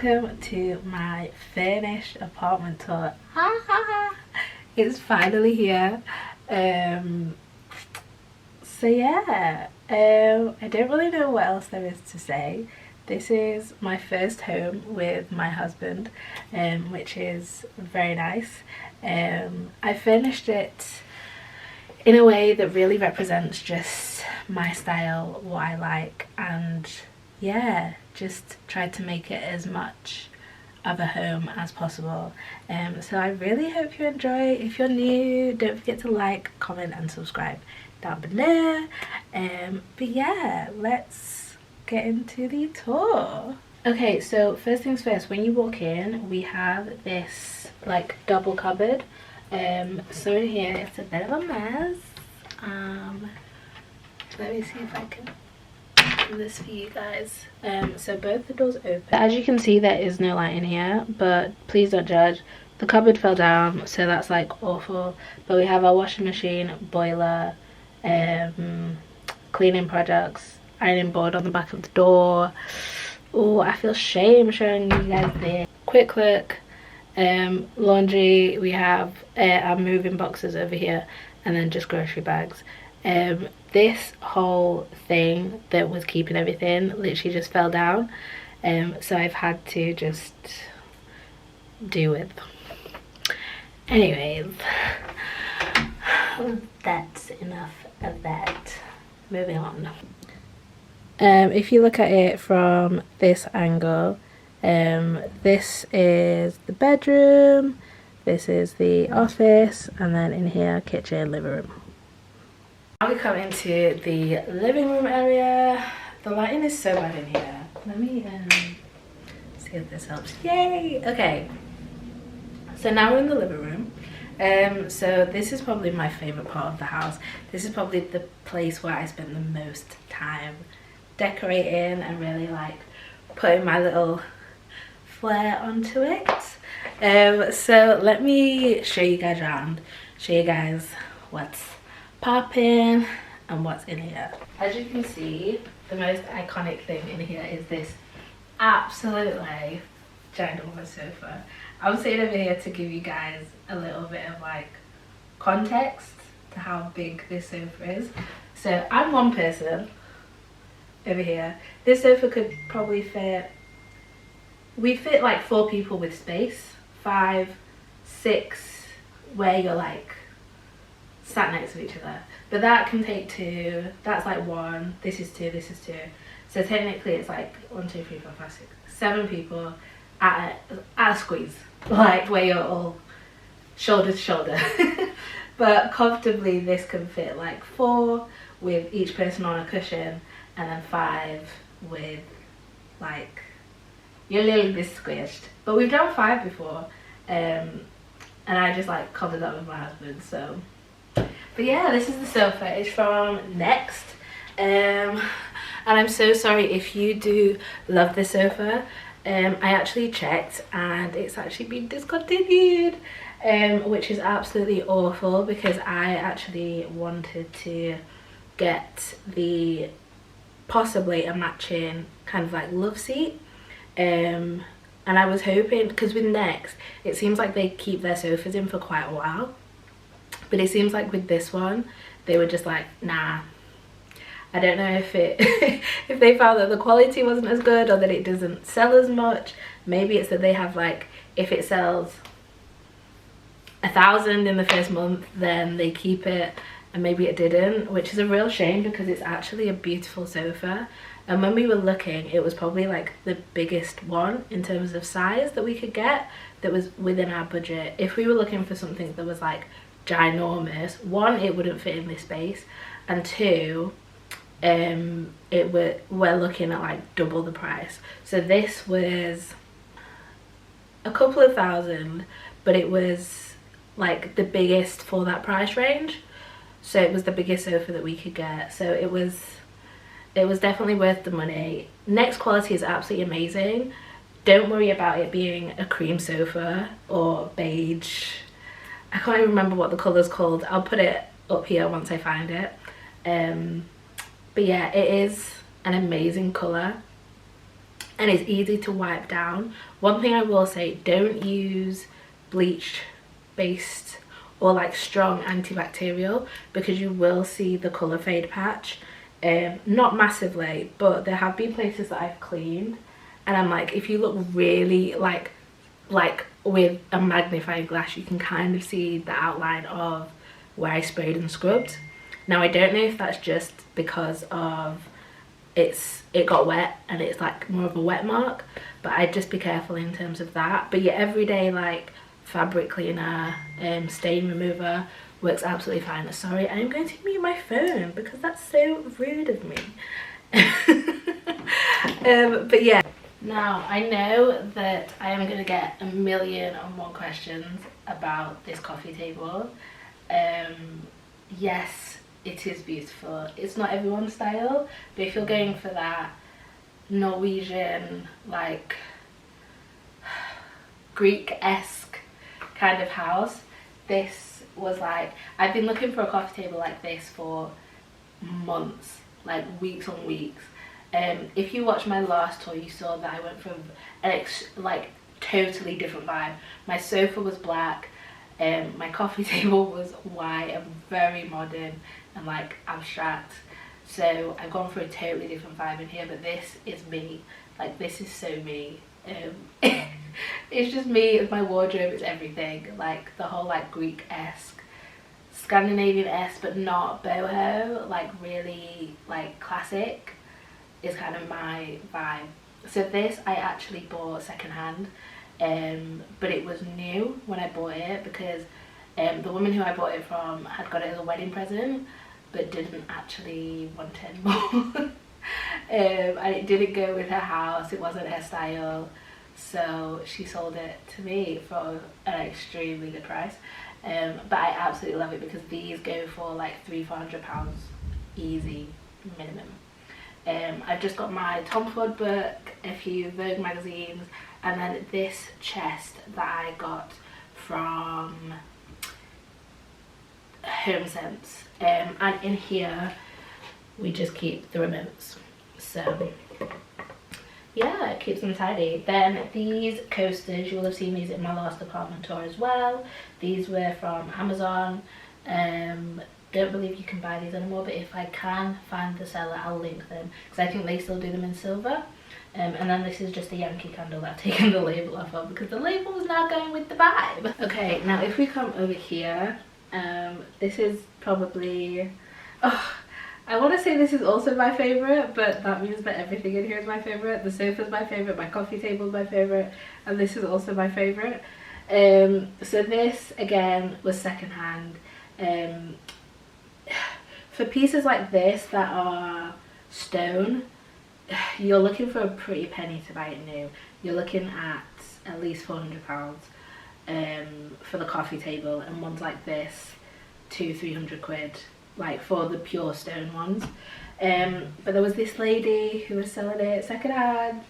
welcome to my furnished apartment tour. It's finally here. So yeah, I don't really know what else there is to say. This is my first home with my husband, which is very nice. I furnished it in a way that really represents just my style, what I like, and yeah, just tried to make it as much of a home as possible. So I really hope you enjoy. If you're new, don't forget to like, comment and subscribe down below. But yeah, let's get into the tour. Okay, so first things first, when you walk in we have this like double cupboard. So in here it's a bit of a mess. Let me see if I can do this for you guys. So both the doors open. As you can see, there is no light in here, but please don't judge. The cupboard fell down, so that's like awful. But we have our washing machine, boiler, cleaning products, ironing board on the back of the door. Oh, I feel shame showing you guys this. Quick look. Laundry, we have our moving boxes over here, and then just grocery bags. This whole thing that was keeping everything literally just fell down, so I've had to just do with. Anyways, that's enough of that. Moving on. If you look at it from this angle, this is the bedroom, this is the office, and then in here, kitchen, living room. Now we come into the living room area. The lighting is so bad in here. Let me see if this helps. Yay! Okay, so now we're in the living room. So this is probably my favorite part of the house. This is probably the place where I spend the most time decorating and really like putting my little flair onto it. So let me show you guys around, show you guys what's popping and what's in here. As you can see, the most iconic thing in here is this absolutely ginormous sofa. I'm sitting over here to give you guys a little bit of like context to how big this sofa is. So I'm one person over here. This sofa could probably fit, we fit like 4 people with space, 5, 6, where you're like sat next to each other, but that can take 2, that's like 1, this is 2, this is 2, so technically it's like 1, 2, 3, 4, 5, 6, 7 people at a squeeze, like where you're all shoulder to shoulder. But comfortably this can fit like 4 with each person on a cushion, and then 5 with like you're a little bit squished. But we've done 5 before, and I just like covered that with my husband. So but yeah, this is the sofa. It's from Next, and I'm so sorry if you do love this sofa. I actually checked and it's actually been discontinued, which is absolutely awful because I actually wanted to get the possibly a matching kind of like love seat, and I was hoping, because with Next it seems like they keep their sofas in for quite a while, but it seems like with this one they were just like, nah. I don't know if it if they found that the quality wasn't as good or that it doesn't sell as much. Maybe it's that they have like, if it sells 1,000 in the first month then they keep it, and maybe it didn't, which is a real shame because it's actually a beautiful sofa. And when we were looking, it was probably like the biggest one in terms of size that we could get that was within our budget. If we were looking for something that was like ginormous, 1, it wouldn't fit in this space, and 2, we're looking at like double the price. So this was a couple of thousand, but it was like the biggest for that price range. So it was the biggest sofa that we could get. So it was definitely worth the money. Next quality is absolutely amazing. Don't worry about it being a cream sofa or beige. I can't even remember what the colour's called. I'll put it up here once I find it. But yeah, it is an amazing colour. and it's easy to wipe down. One thing I will say, don't use bleach based or like strong antibacterial, because you will see the colour fade patch. Not massively, but there have been places that I've cleaned and I'm like, if you look really like with a magnifying glass, you can kind of see the outline of where I sprayed and scrubbed. Now I don't know if that's just because of it got wet and it's like more of a wet mark, but I'd just be careful in terms of that. But yeah, everyday like fabric cleaner, stain remover works absolutely fine. Sorry, I'm going to mute my phone because that's so rude of me. But yeah, now I know that I am going to get 1,000,001 questions about this coffee table. Yes, it is beautiful. It's not everyone's style, but if you're going for that Norwegian, like Greek-esque kind of house, this was like, I've been looking for a coffee table like this for months, like weeks on weeks. If you watched my last tour, you saw that I went for an like totally different vibe. My sofa was black, my coffee table was white and very modern and like abstract. So I've gone for a totally different vibe in here, but this is me. Like, this is so me. It's just me, it's my wardrobe, it's everything. Like the whole like Greek-esque, Scandinavian-esque but not boho, like really like classic is kind of my vibe. So this I actually bought secondhand, but it was new when I bought it because the woman who I bought it from had got it as a wedding present but didn't actually want it anymore. And it didn't go with her house, it wasn't her style, so she sold it to me for an extremely good price. But I absolutely love it because these go for like £300-400 easy minimum. I've just got my Tom Ford book, a few Vogue magazines, and then this chest that I got from HomeSense. And in here we just keep the remotes. So yeah, it keeps them tidy. Then these coasters, you will have seen these in my last apartment tour as well. These were from Amazon. Don't believe you can buy these anymore, but if I can find the seller, I'll link them because I think they still do them in silver. And then this is just a Yankee candle that I've taken the label off of because the label is now going with the vibe. Okay, now if we come over here, this is probably, I want to say this is also my favourite, but that means that everything in here is my favourite. The sofa's my favourite, my coffee table is my favourite, and this is also my favourite. So this again was secondhand. For pieces like this that are stone, you're looking for a pretty penny to buy it new. You're looking at least £400 for the coffee table, and ones like this 200-300 quid, like for the pure stone ones. But there was this lady who was selling it secondhand.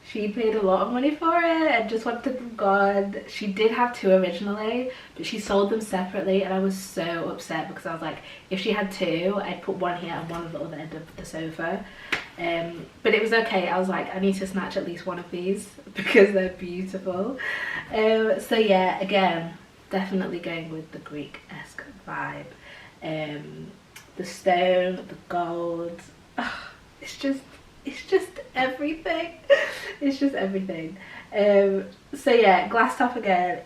She paid a lot of money for it and just wanted them gone. She did have two originally, but she sold them separately, and I was so upset because I was like, if she had two, I'd put one here and one at the other end of the sofa. But it was okay. I was like, I need to snatch at least one of these because they're beautiful. So yeah, again, definitely going with the Greek-esque vibe. The stone, the gold, it's just everything. It's just everything. So yeah, glass top again.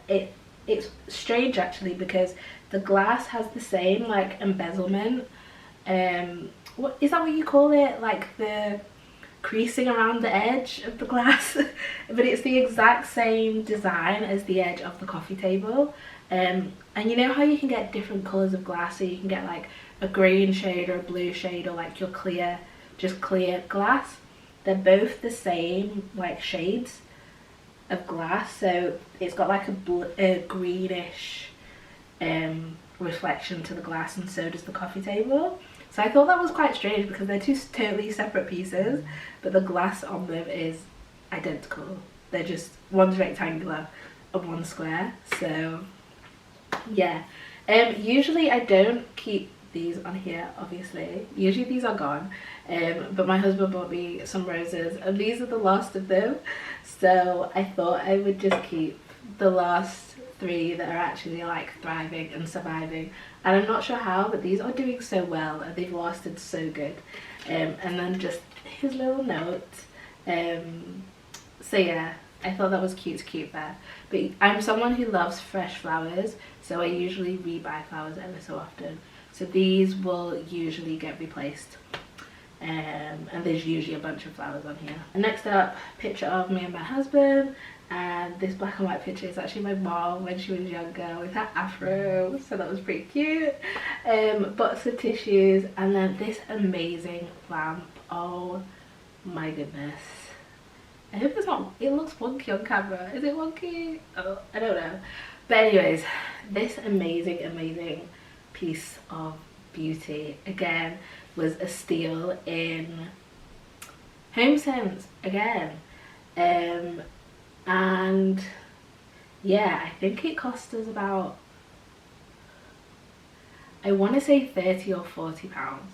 It's strange actually because the glass has the same like embezzlement. What is that, what you call it, like the creasing around the edge of the glass? But it's the exact same design as the edge of the coffee table. And you know how you can get different colours of glass, so you can get like a green shade or a blue shade, or like your clear, just clear glass. They're both the same like shades of glass, so it's got like a greenish reflection to the glass, and so does the coffee table. So I thought that was quite strange because they're two totally separate pieces, but the glass on them is identical. They're just, one's rectangular and one's square. So yeah, usually I don't keep these on here, obviously. Usually these are gone, but my husband bought me some roses and these are the last of them, so I thought I would just keep the last 3 that are actually like thriving and surviving, and I'm not sure how, but these are doing so well and they've lasted so good. And then just his little note. So yeah, I thought that was cute to keep there. But I'm someone who loves fresh flowers, so I usually rebuy flowers ever so often. So these will usually get replaced. And there's usually a bunch of flowers on here. And next up, picture of me and my husband. And this black and white picture is actually my mom when she was younger with her afro, so that was pretty cute. Box of tissues, and then this amazing lamp. Oh my goodness. I hope it's not, it looks wonky on camera. Is it wonky? Oh, I don't know. But anyways, this amazing piece of beauty, again, was a steal in HomeSense again. And yeah, I think it cost us about, I want to say 30 or 40 pounds.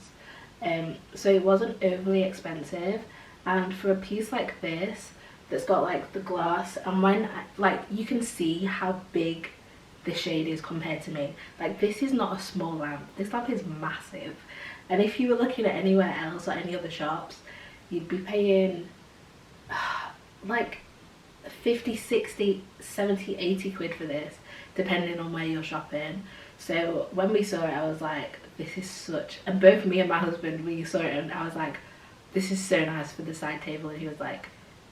So it wasn't overly expensive, and for a piece like this that's got like the glass, and when like you can see how big the shade is compared to me, like this is not a small lamp, this lamp is massive. And if you were looking at anywhere else or any other shops, you'd be paying like 50, 60, 70, 80 quid for this, depending on where you're shopping. So when we saw it, I was like, this is such, and both me and my husband, we saw it and I was like, this is so nice for the side table, and he was like,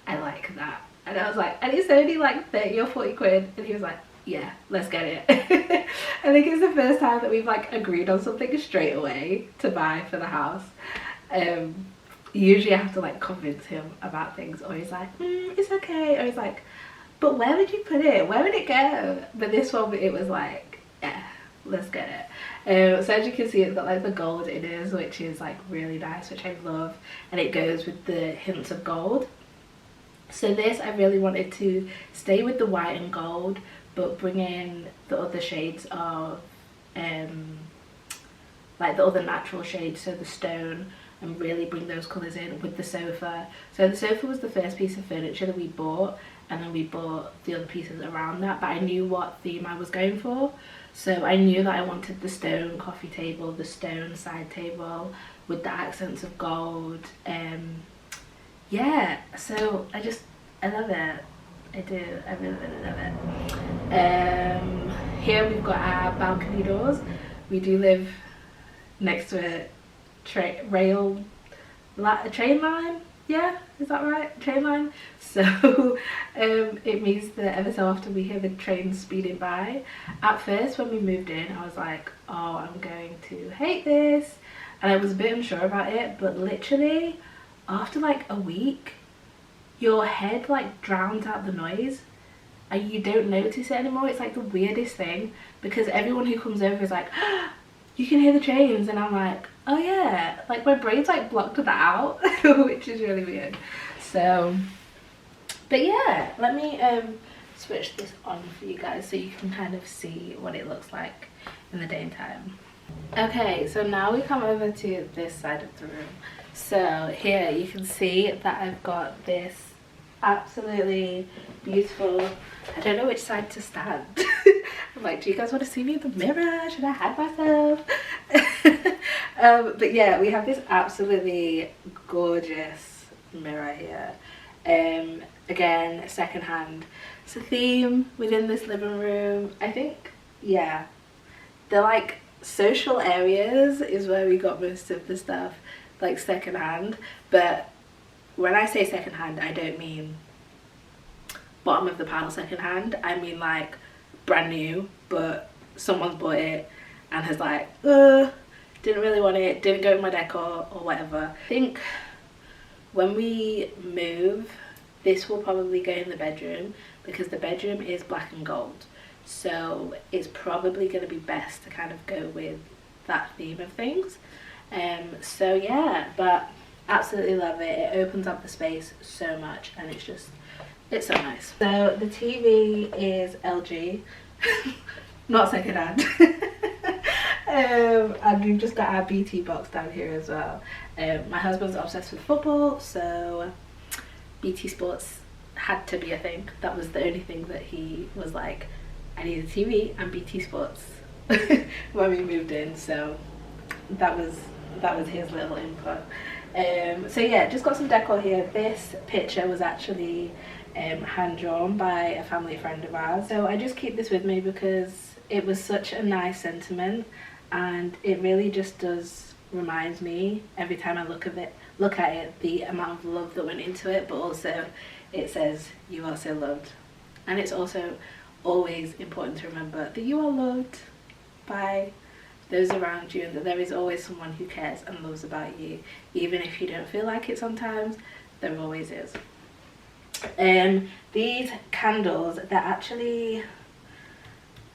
I like that. And I was like, and it's only like 30 or 40 quid, and he was like, yeah, let's get it. I think it's the first time that we've like agreed on something straight away to buy for the house. Usually I have to like convince him about things, or he's like, it's okay, or he's like, but where would you put it, where would it go? But this one, it was like, yeah, let's get it. So as you can see, it's got like the gold inners, which is like really nice, which I love, and it goes with the hints of gold. So this, I really wanted to stay with the white and gold, but bring in the other shades of like the other natural shades, so the stone, and really bring those colours in with the sofa. So the sofa was the first piece of furniture that we bought, and then we bought the other pieces around that, but I knew what theme I was going for. So I knew that I wanted the stone coffee table, the stone side table with the accents of gold. Yeah, so I love it. I do, I really love it. Here we've got our balcony doors. We do live next to a train line, yeah, is that right? Train line. So it means that ever so often we hear the trains speeding by. At first when we moved in, I was like, oh, I'm going to hate this, and I was a bit unsure about it, but literally after like a week, your head like drowns out the noise and you don't notice it anymore. It's like the weirdest thing, because everyone who comes over is like, oh, you can hear the trains, and I'm like, oh yeah, like my brain's like blocked that out, which is really weird. So, but yeah, let me switch this on for you guys so you can kind of see what it looks like in the daytime. Okay, so now we come over to this side of the room. So here you can see that I've got this absolutely beautiful, I don't know which side to stand. I'm like, do you guys want to see me in the mirror? Should I hide myself? But yeah, we have this absolutely gorgeous mirror here. Again, secondhand. It's a theme within this living room. I think, yeah, the like social areas is where we got most of the stuff, like secondhand. But when I say secondhand, I don't mean bottom of the pile secondhand. I mean like brand new, but someone's bought it and has like, didn't really want it, didn't go with my decor or whatever. I think when we move, this will probably go in the bedroom, because the bedroom is black and gold, so it's probably going to be best to kind of go with that theme of things. So yeah, but absolutely love it. It opens up the space so much, and it's so nice. So the TV is LG, not secondhand. And we've just got our BT box down here as well. My husband's obsessed with football, so BT Sports had to be a thing. That was the only thing that he was like, I need a TV and BT Sports when we moved in. So that was his little input. So yeah, just got some decor here. This picture was actually hand drawn by a family friend of ours, so I just keep this with me because it was such a nice sentiment, and it really just does reminds me every time I look at it the amount of love that went into it, but also it says you are so loved. And it's also always important to remember that you are loved by those around you, and that there is always someone who cares and loves about you, even if you don't feel like it sometimes. There always is. These candles, they're actually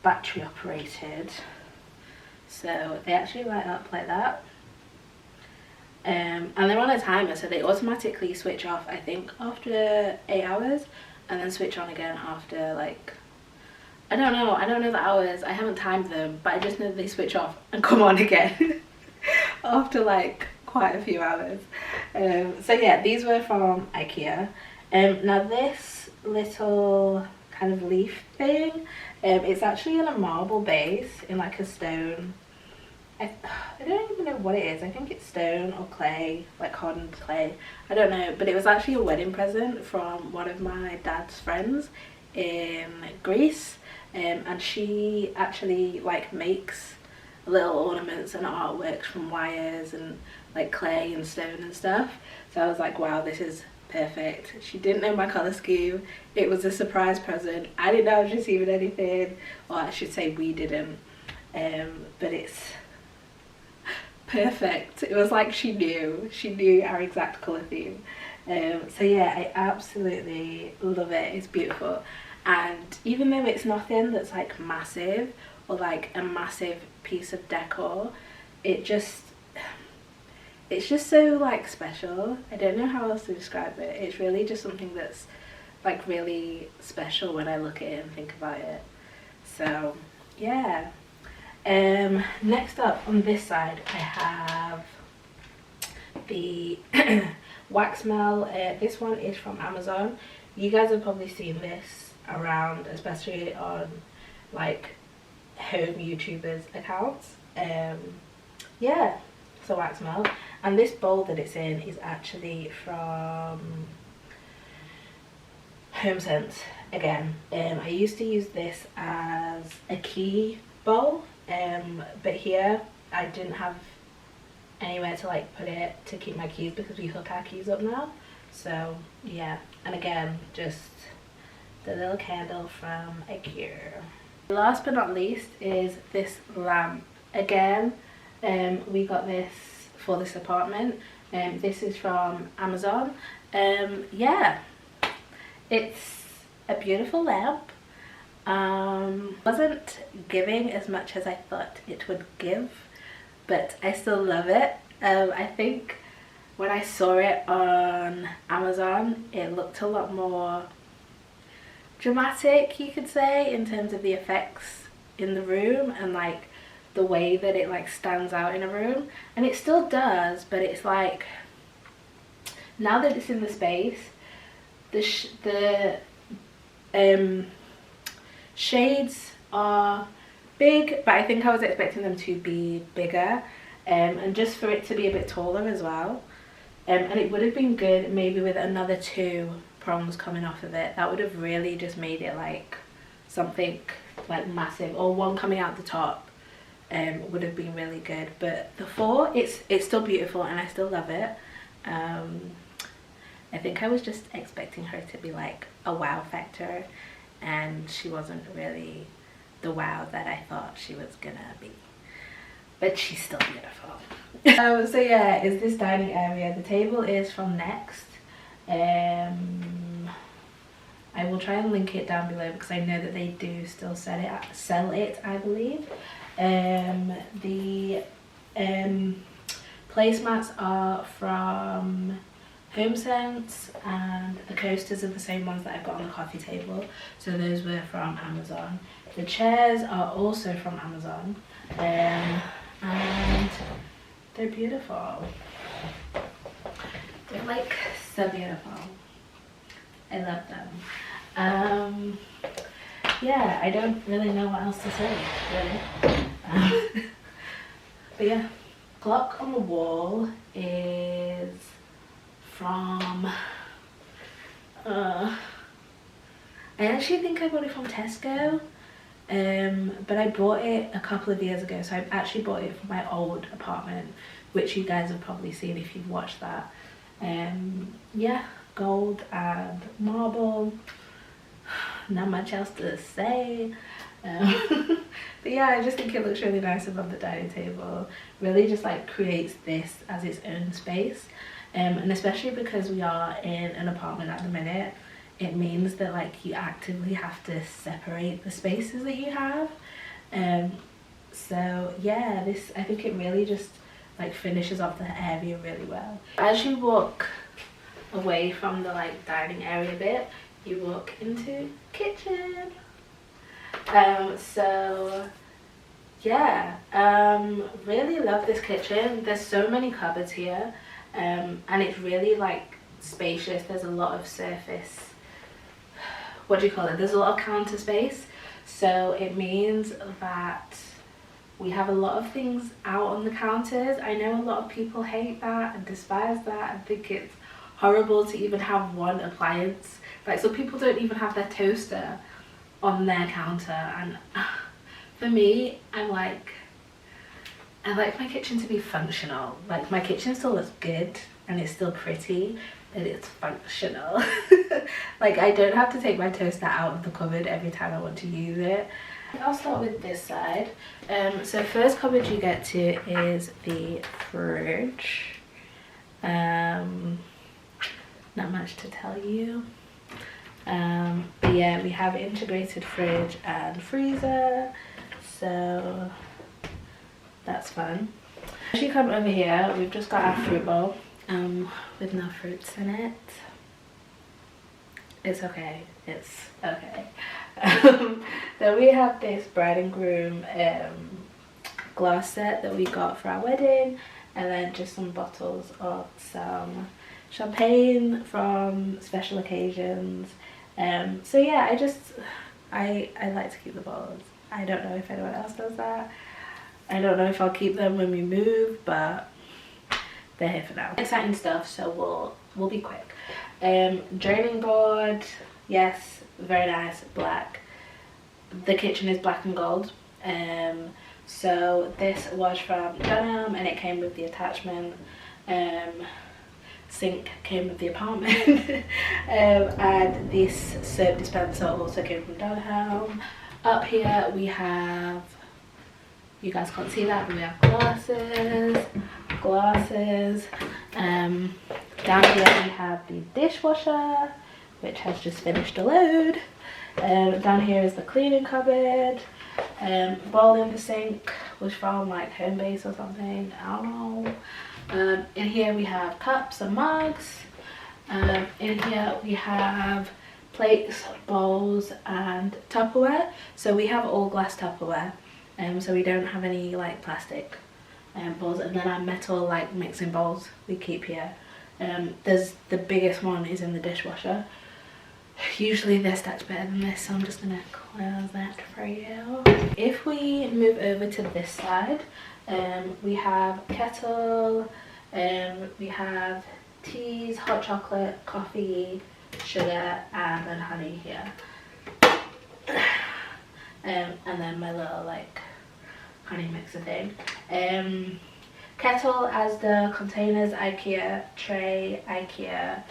battery operated, so they actually light up like that, and they're on a timer, so they automatically switch off, I think after 8 hours, and then switch on again after, like, I don't know the hours, I haven't timed them, but I just know they switch off and come on again after like quite a few hours. So yeah, these were from IKEA. Now this little kind of leaf thing, it's actually in a marble base in like a stone. I don't even know what it is. I think it's stone or clay, like hardened clay. I don't know, but it was actually a wedding present from one of my dad's friends in Greece. And she actually like makes little ornaments and artworks from wires and like clay and stone and stuff. So I was like, wow, this is perfect. She didn't know my colour scheme. It was a surprise present. I didn't know I was receiving anything, or I should say we didn't. But it's perfect. It was like she knew our exact colour theme. So yeah, I absolutely love it. It's beautiful. And even though it's nothing that's like massive or like a massive piece of decor, it's just so like special. I don't know how else to describe it. It's really just something that's like really special when I look at it and think about it. So yeah. Next up on this side I have the wax mel. This one is from Amazon. You guys have probably seen this around, especially on like home YouTubers accounts. Yeah, so wax melt, and this bowl that it's in is actually from HomeSense again. I used to use this as a key bowl, but here I didn't have anywhere to like put it to keep my keys because we hook our keys up now. So yeah, and again, just the little candle from IKEA. Last but not least is this lamp. Again, we got this for this apartment. This is from Amazon. Yeah, it's a beautiful lamp. Wasn't giving as much as I thought it would give, but I still love it. I think when I saw it on Amazon, it looked a lot more dramatic, you could say, in terms of the effects in the room and like the way that it like stands out in a room, and it still does, but it's like now that it's in the space, the shades are big, but I think I was expecting them to be bigger, and just for it to be a bit taller as well. And it would have been good maybe with another 2 prongs coming off of it. That would have really just made it like something like massive, or one coming out the top would have been really good. But the 4, it's still beautiful and I still love it. I think I was just expecting her to be like a wow factor, and she wasn't really the wow that I thought she was gonna be, but she's still beautiful. So yeah, is this dining area. The table is from Next. I will try and link it down below because I know that they do still sell it, I believe. The placemats are from HomeSense, and the coasters are the same ones that I've got on the coffee table, so those were from Amazon. The chairs are also from Amazon. and they're beautiful. They're like so beautiful. I love them. Yeah, I don't really know what else to say, really. But yeah, clock on the wall is from I actually think I got it from Tesco, but I bought it a couple of years ago, so I actually bought it for my old apartment, which you guys have probably seen if you've watched that. Yeah, gold and marble, not much else to say. But yeah, I just think it looks really nice above the dining table. Really just like creates this as its own space, and especially because we are in an apartment at the minute, it means that like you actively have to separate the spaces that you have. So yeah, this, I think it really just like finishes off the area really well. As you walk away from the like dining area bit, you walk into kitchen. So yeah, really love this kitchen. There's so many cupboards here, and it's really like spacious. There's a lot of surface, what do you call it, there's a lot of counter space, so it means that we have a lot of things out on the counters. I know a lot of people hate that and despise that and think it's horrible to even have one appliance. Like, some people don't even have their toaster on their counter, and for me, I like my kitchen to be functional. Like, my kitchen still looks good and it's still pretty, but it's functional. Like, I don't have to take my toaster out of the cupboard every time I want to use it. I'll start with this side. So first cupboard you get to is the fridge. Not much to tell you. But yeah, we have integrated fridge and freezer, so that's fun. As you come over here, we've just got our fruit bowl with no fruits in it. It's okay, it's okay. Then we have this bride and groom glass set that we got for our wedding, and then just some bottles of some champagne from special occasions. So yeah, I like to keep the bottles. I don't know if anyone else does that. I don't know if I'll keep them when we move, but they're here for now. Exciting stuff, so we'll be quick. Draining board, yes, very nice, black. The kitchen is black and gold. So this was from Dunham and it came with the attachment. Sink came with the apartment. And this soap dispenser also came from Dunham. Up here we have, you guys can't see that, but we have glasses. Down here we have the dishwasher, which has just finished a load. Down here is the cleaning cupboard. Bowl in the sink was from like Homebase or something, I don't know. In here we have cups and mugs. In here we have plates, bowls and Tupperware. So we have all glass Tupperware, so we don't have any like plastic bowls. And then our metal like mixing bowls we keep here. There's the biggest one is in the dishwasher. Usually they're stacked better than this, so I'm just gonna close that for you. If we move over to this side, we have kettle, we have teas, hot chocolate, coffee, sugar, and then honey here. And then my little like honey mixer thing. Kettle as the containers, IKEA, tray, IKEA,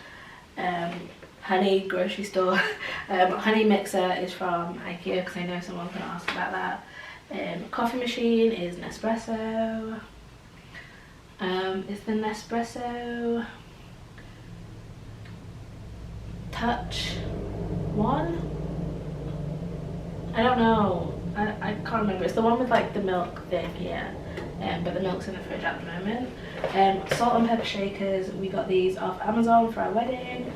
honey, grocery store. Honey mixer is from IKEA because I know someone's going to ask about that. Coffee machine is Nespresso. Is the Nespresso Touch one? I don't know. I can't remember. It's the one with like the milk thing here. But the milk's in the fridge at the moment. Salt and pepper shakers, we got these off Amazon for our wedding.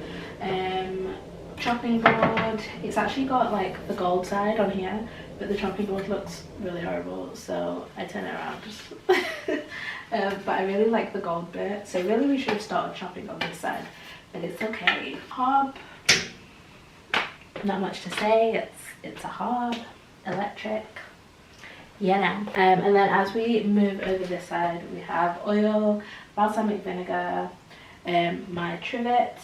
chopping board. It's actually got like the gold side on here, but the chopping board looks really horrible, so I turn it around. But I really like the gold bit, so really we should have started chopping on this side, but it's okay. Hob, not much to say. It's a hob, electric. Yeah, no. And then as we move over this side, we have oil, balsamic vinegar, my trivet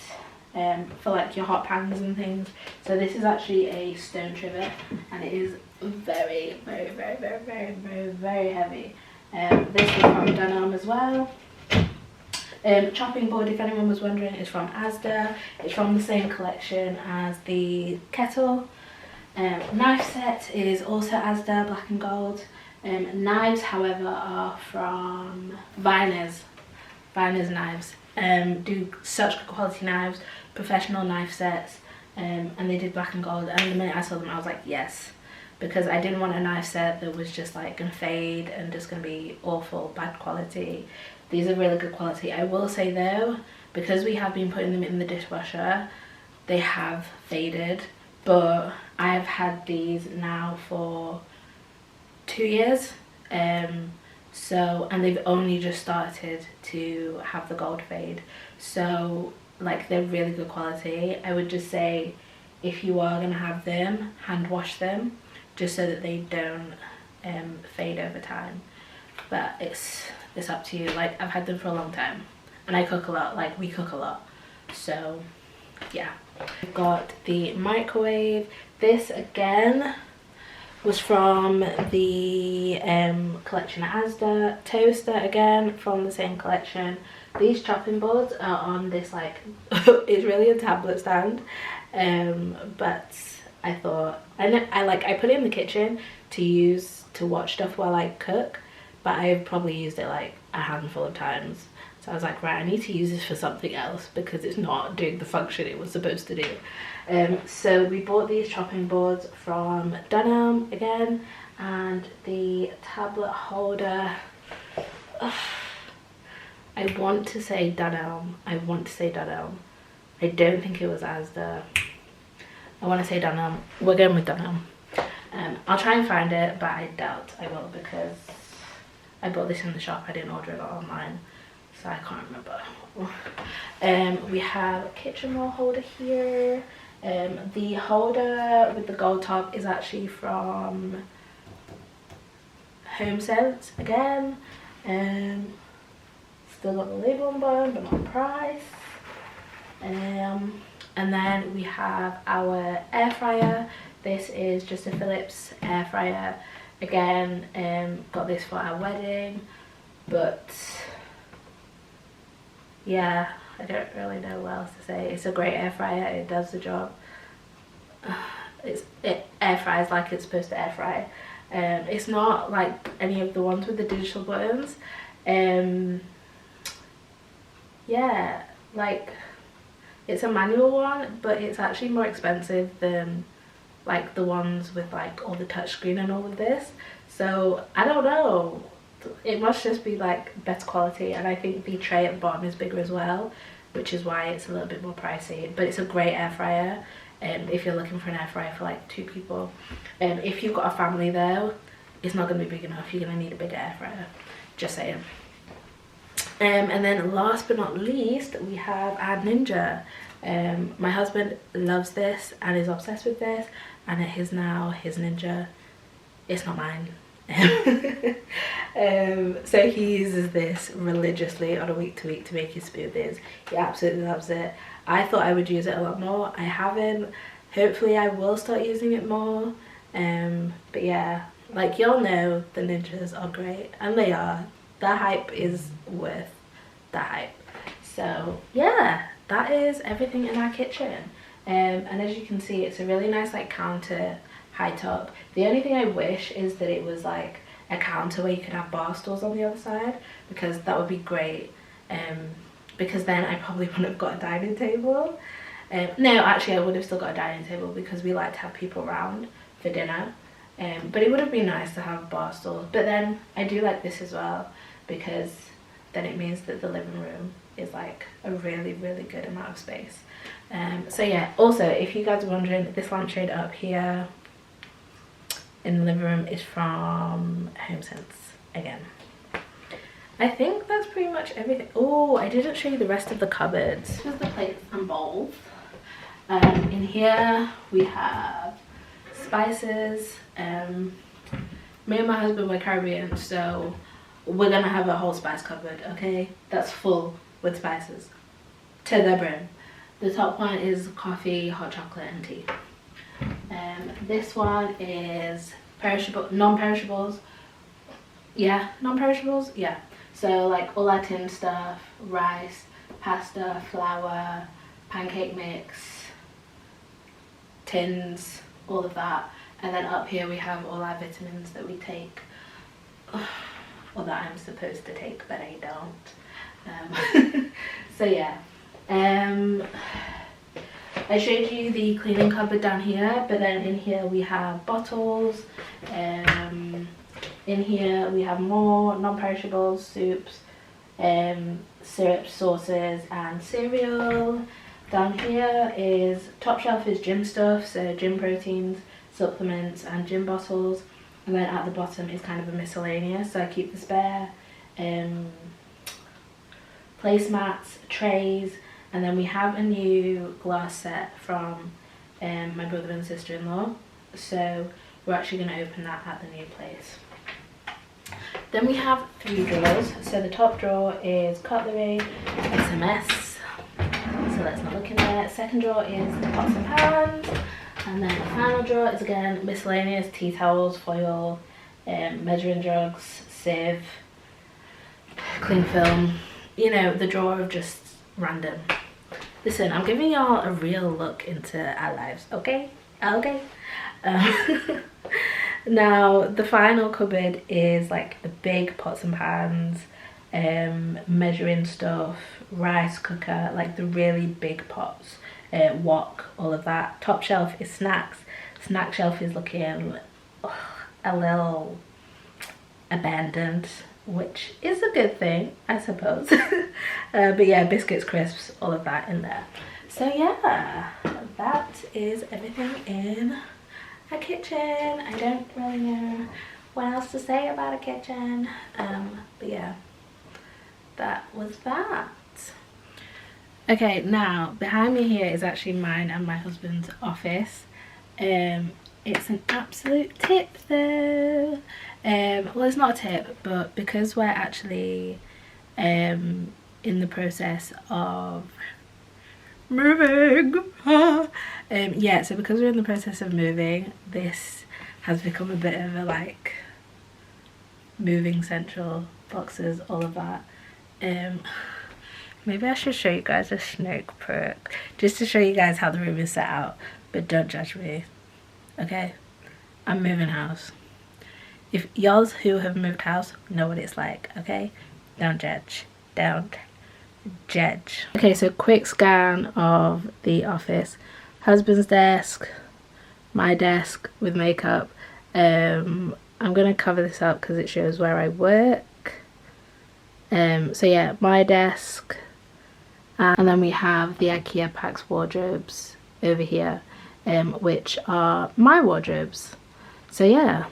for like your hot pans and things. So this is actually a stone trivet, and it is very, very, very, very, very, very, very heavy. This is from Dunelm as well. Chopping board, if anyone was wondering, is from Asda. It's from the same collection as the kettle. Knife set is also Asda, black and gold. Knives, however, are from Viners Knives. Do such good quality knives, professional knife sets, and they did black and gold. And the minute I saw them, I was like, yes, because I didn't want a knife set that was just like gonna fade and just gonna be awful, bad quality. These are really good quality. I will say though, because we have been putting them in the dishwasher, they have faded, but I've had these now for 2 years, and they've only just started to have the gold fade, so like they're really good quality. I would just say if you are gonna have them, hand wash them just so that they don't fade over time, but it's up to you. Like, I've had them for a long time and I cook a lot, like we cook a lot, so yeah. We've got the microwave. This again was from the collection at Asda. Toaster again from the same collection. These chopping boards are on this like it's really a tablet stand, but I thought I put it in the kitchen to watch stuff while I cook, but I've probably used it like a handful of times. So I was like, right, I need to use this for something else because it's not doing the function it was supposed to do. So we bought these chopping boards from Dunelm again, and the tablet holder. I want to say Dunelm. I don't think it was Asda. I want to say Dunelm. We're going with Dunelm. I'll try and find it, but I doubt I will because I bought this in the shop. I didn't order it online, so I can't remember. We have a kitchen roll holder here. The holder with the gold top is actually from Home Sense again. Still got the label on bottom, but not price. And then we have our air fryer. This is just a Philips air fryer. Again, got this for our wedding, but yeah, I don't really know what else to say. It's a great air fryer. It does the job. It air fries like it's supposed to air fry. It's not like any of the ones with the digital buttons. Yeah, like it's a manual one, but it's actually more expensive than like the ones with like all the touchscreen and all of this. So I don't know, it must just be like better quality, and I think the tray at the bottom is bigger as well, which is why it's a little bit more pricey. But it's a great air fryer if you're looking for an air fryer for like 2 people. If you've got a family though, it's not going to be big enough. You're going to need a bigger air fryer, just saying. And then last but not least, we have our Ninja. My husband loves this and is obsessed with this, and it is now his Ninja. It's not mine. So he uses this religiously on a week to week to make his smoothies. He absolutely loves it. I thought I would use it a lot more. I haven't. Hopefully I will start using it more. But yeah, like y'all know, the Ninjas are great, and they are. The hype is worth the hype. So yeah, that is everything in our kitchen. And as you can see, it's a really nice like counter high top. The only thing I wish is that it was like a counter where you could have bar stools on the other side, because that would be great. Because then I probably wouldn't have got a dining table. No, actually I would have still got a dining table because we like to have people around for dinner. But it would have been nice to have bar stools. But then I do like this as well, because then it means that the living room is like a really good amount of space. So yeah, also if you guys are wondering, this lampshade up here in the living room is from HomeSense again. I think that's pretty much everything. Oh, I didn't show you the rest of the cupboards. This is the plates and bowls. In here we have spices. Me and my husband were Caribbean, so we're gonna have a whole spice cupboard, okay? That's full with spices to the brim. The top one is coffee, hot chocolate and tea. This one is perishable, non-perishables. Yeah, non-perishables, yeah. So like all our tin stuff, rice, pasta, flour, pancake mix, tins, all of that. And then up here we have all our vitamins that we take, or that I'm supposed to take but I don't. So yeah, I showed you the cleaning cupboard down here, but then in here we have bottles. In here we have more non-perishables, soups, syrups, sauces and cereal. Down here is top shelf is gym stuff, so gym proteins, supplements and gym bottles. And then at the bottom is kind of a miscellaneous, so I keep the spare placemats, trays, and then we have a new glass set from my brother and sister-in-law, so we're actually going to open that at the new place. Then we have 3 drawers. So the top drawer is cutlery, SMS, so let's not look in there. Second drawer is the pots and pans, and then the final drawer is again miscellaneous, tea towels, foil, measuring jugs, sieve, cling film, you know, the drawer of just random. Listen, I'm giving y'all a real look into our lives, okay? Okay. Now the final cupboard is like the big pots and pans, measuring stuff, rice cooker, like the really big pots, wok, all of that. Top shelf is snacks. Snack shelf is looking a little abandoned, which is a good thing, I suppose. But yeah, biscuits, crisps, all of that in there. So yeah, that is everything in a kitchen. I don't really know what else to say about a kitchen, but yeah, that was that. Okay, now behind me here is actually mine and my husband's office. It's an absolute tip though. Well, it's not a tip, but because we're actually in the process of moving, yeah, so because we're in the process of moving, this has become a bit of a like moving central, boxes, all of that. Maybe I should show you guys a sneak peek just to show you guys how the room is set out, but don't judge me, okay? I'm moving house. If y'all who have moved house know what it's like, okay? Don't judge. Don't judge. Okay, so quick scan of the office. Husband's desk, my desk with makeup. I'm gonna cover this up because it shows where I work. So yeah, my desk, and then we have the IKEA Pax wardrobes over here, which are my wardrobes. So yeah,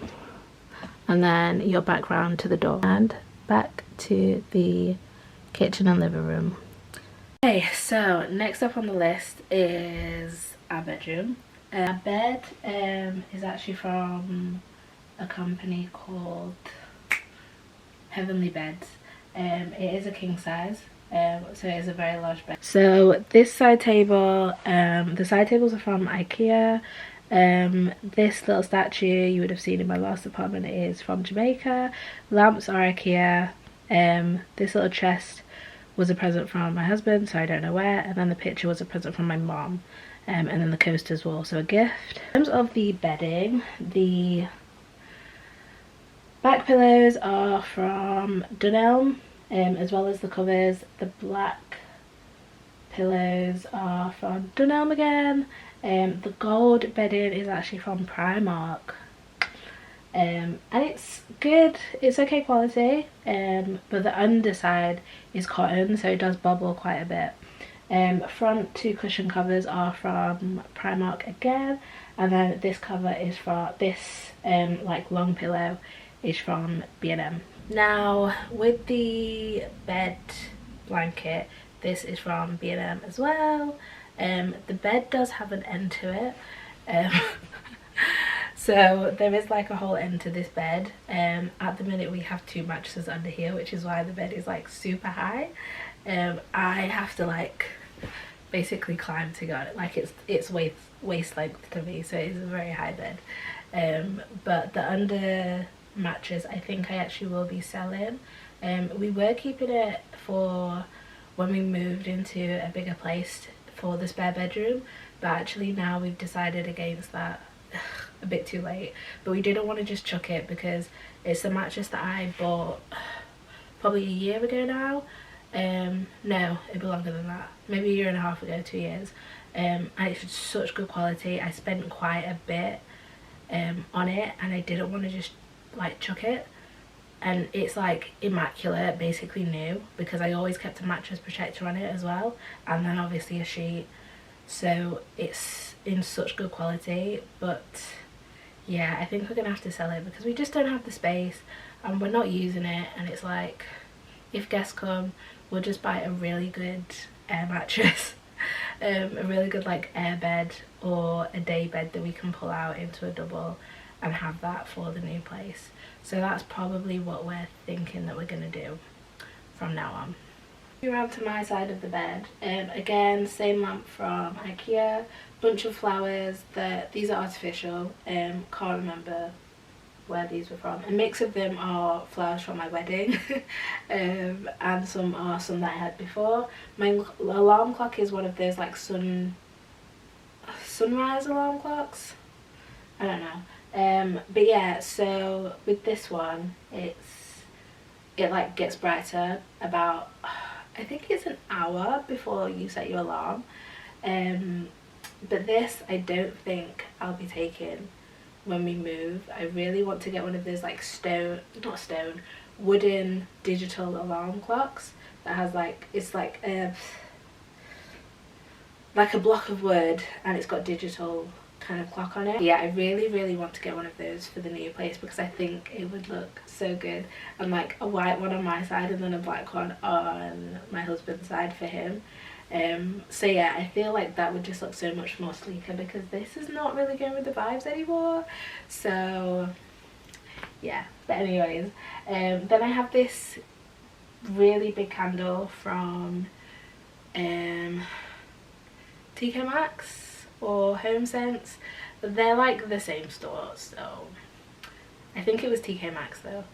and then your background to the door and back to the kitchen and living room. Okay, so next up on the list is our bedroom. Our bed is actually from a company called Heavenly Beds. It is a king size, so it is a very large bed. So this side table, the side tables are from IKEA. This little statue you would have seen in my last apartment is from Jamaica. Lamps are IKEA. This little chest was a present from my husband, so I don't know where, and then the picture was a present from my mom, and then the coasters were also a gift. In terms of the bedding, the back pillows are from Dunelm, as well as the covers. The black pillows are from Dunelm again. The gold bedding is actually from Primark. and it's good, it's okay quality, but the underside is cotton, so it does bubble quite a bit. Front two cushion covers are from Primark again, and then this cover is from this like long pillow is from B&M. Now with the bed blanket, this is from B&M as well. The bed does have an end to it, so there is like a whole end to this bed. At the minute we have 2 mattresses under here, which is why the bed is like super high. I have to like basically climb to go, like it's waist length to me, so it's a very high bed. But the under mattress I think I actually will be selling. We were keeping it for when we moved into a bigger place for the spare bedroom, but actually now we've decided against that. A bit too late, but we didn't want to just chuck it because it's the mattress that I bought probably a year ago now. No, it'd be longer than that, maybe a year and a half ago, 2 years. And it's such good quality. I spent quite a bit on it, and I didn't want to just like chuck it. And it's like immaculate, basically new, because I always kept a mattress protector on it as well, and then obviously a sheet, so it's in such good quality. But yeah, I think we're gonna have to sell it because we just don't have the space and we're not using it, and it's like if guests come, we'll just buy a really good air mattress, a really good like air bed or a day bed that we can pull out into a double and have that for the new place. So that's probably what we're thinking that we're gonna do from now on. Around to my side of the bed, again same lamp from IKEA, bunch of flowers. These are artificial, can't remember where these were from. A mix of them are flowers from my wedding, and some are some that I had before. My alarm clock is one of those like sunrise alarm clocks, I don't know. But yeah, so with this one it like gets brighter about, I think it's an hour before you set your alarm. But this I don't think I'll be taking when we move. I really want to get one of those like wooden digital alarm clocks that has like, it's like a block of wood and it's got digital kind of clock on it. Yeah, I really want to get one of those for the new place because I think it would look so good, and like a white one on my side and then a black one on my husband's side for him. So yeah, I feel like that would just look so much more sleeker because this is not really going with the vibes anymore. So yeah, but anyways, then I have this really big candle from TK Maxx or HomeSense. They're like the same store, so I think it was TK Maxx though.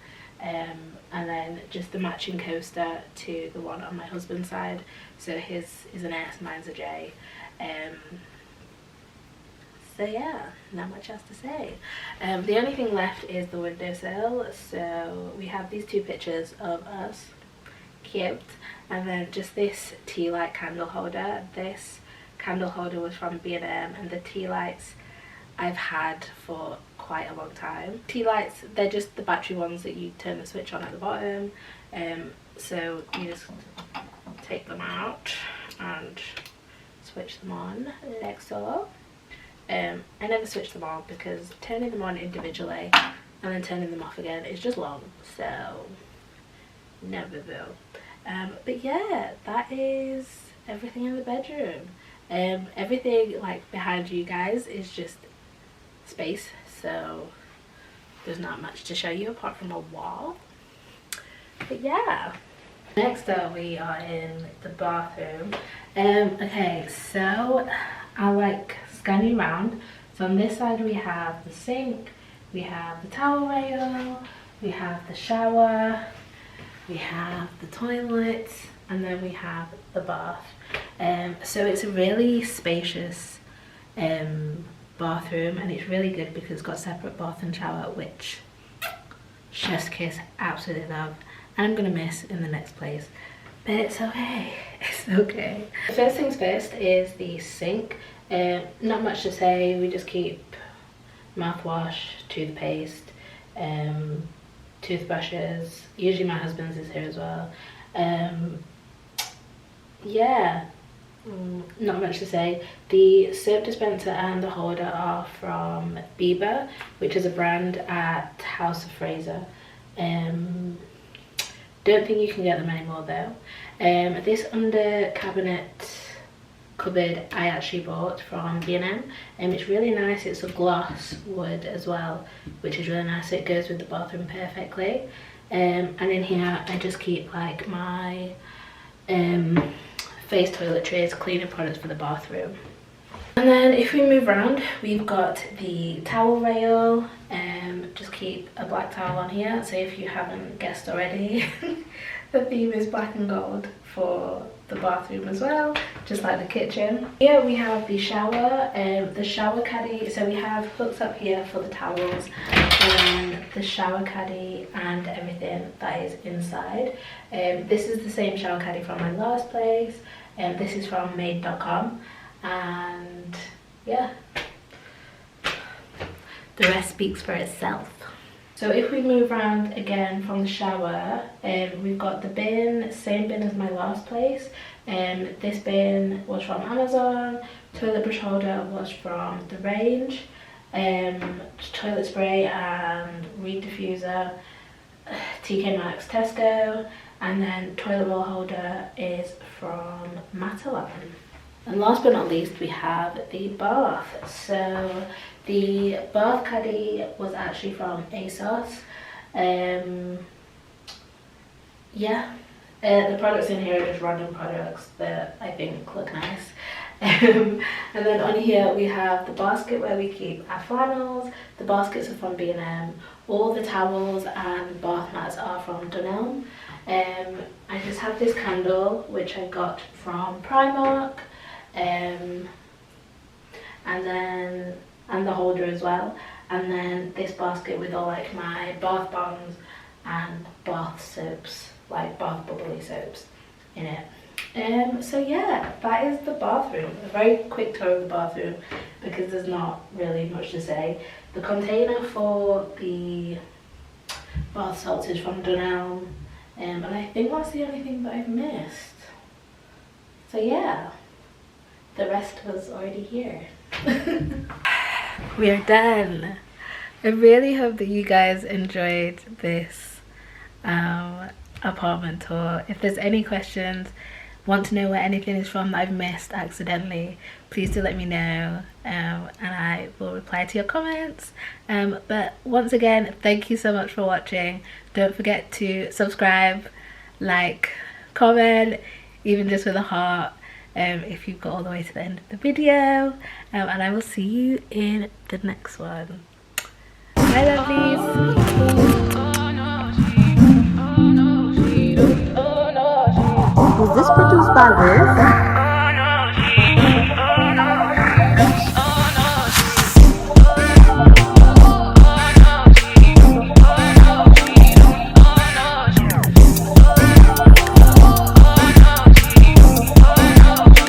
And then just the matching coaster to the one on my husband's side. So his is an S, mine's a J. So yeah, not much else to say. The only thing left is the windowsill. So we have these 2 pictures of us, cute, and then just this tea light candle holder. This candle holder was from B&M, and the tea lights I've had for quite a long time. Tea lights, they're just the battery ones that you turn the switch on at the bottom. So you just take them out and switch them on like so. I never switch them on because turning them on individually and then turning them off again is just long, so never will. But yeah, that is everything in the bedroom. Everything like behind you guys is just space, so there's not much to show you apart from a wall. But yeah, next up we are in the bathroom. Okay, so I'll like scan you around. So on this side we have the sink, we have the towel rail, we have the shower, we have the toilet, and then we have the bath. So it's a really spacious bathroom, and it's really good because it's got separate bath and shower, which chef's kiss, absolutely love, and I'm gonna miss in the next place, but it's okay, it's okay. First things first is the sink. Not much to say, we just keep mouthwash, toothpaste, toothbrushes. Usually my husband's is here as well. Yeah, not much to say. The soap dispenser and the holder are from Bieber, which is a brand at House of Fraser. Don't think you can get them anymore though. This under cabinet cupboard I actually bought from B&M, and it's really nice. It's a gloss wood as well, which is really nice. It goes with the bathroom perfectly. And in here I just keep like my face toiletries, cleaning products for the bathroom. And then if we move around, we've got the towel rail. Just keep a black towel on here, so if you haven't guessed already, the theme is black and gold for the bathroom as well, just like the kitchen. Here we have the shower, the shower caddy. So we have hooks up here for the towels and the shower caddy and everything that is inside. This is the same shower caddy from my last place, and this is from made.com, and yeah, the rest speaks for itself. So if we move around again from the shower, we've got the bin, same bin as my last place. This bin was from Amazon, toilet brush holder was from the range, toilet spray and reed diffuser, TK Maxx, Tesco, and then toilet roll holder is from Mariaa. And last but not least, we have the bath. So the bath caddy was actually from ASOS. Yeah, the products in here are just random products that I think look nice. And then on here we have the basket where we keep our flannels. The baskets are from B&M. All the towels and bath mats are from Dunelm. I just have this candle which I got from Primark. And the holder as well, and then this basket with all like my bath bombs and bath soaps, like bath bubbly soaps in it. So yeah, that is the bathroom. A very quick tour of the bathroom because there's not really much to say. The container for the bath salts is from Dunelm, and I think that's the only thing that I've missed. So yeah, the rest was already here. We are done. I really hope that you guys enjoyed this apartment tour. If there's any questions, want to know where anything is from that I've missed accidentally, please do let me know, and I will reply to your comments. But once again, thank you so much for watching. Don't forget to subscribe, like, comment, even just with a heart, if you've got all the way to the end of the video, and I will see you in the next one. Bye lovelies. Was this produced by Liz?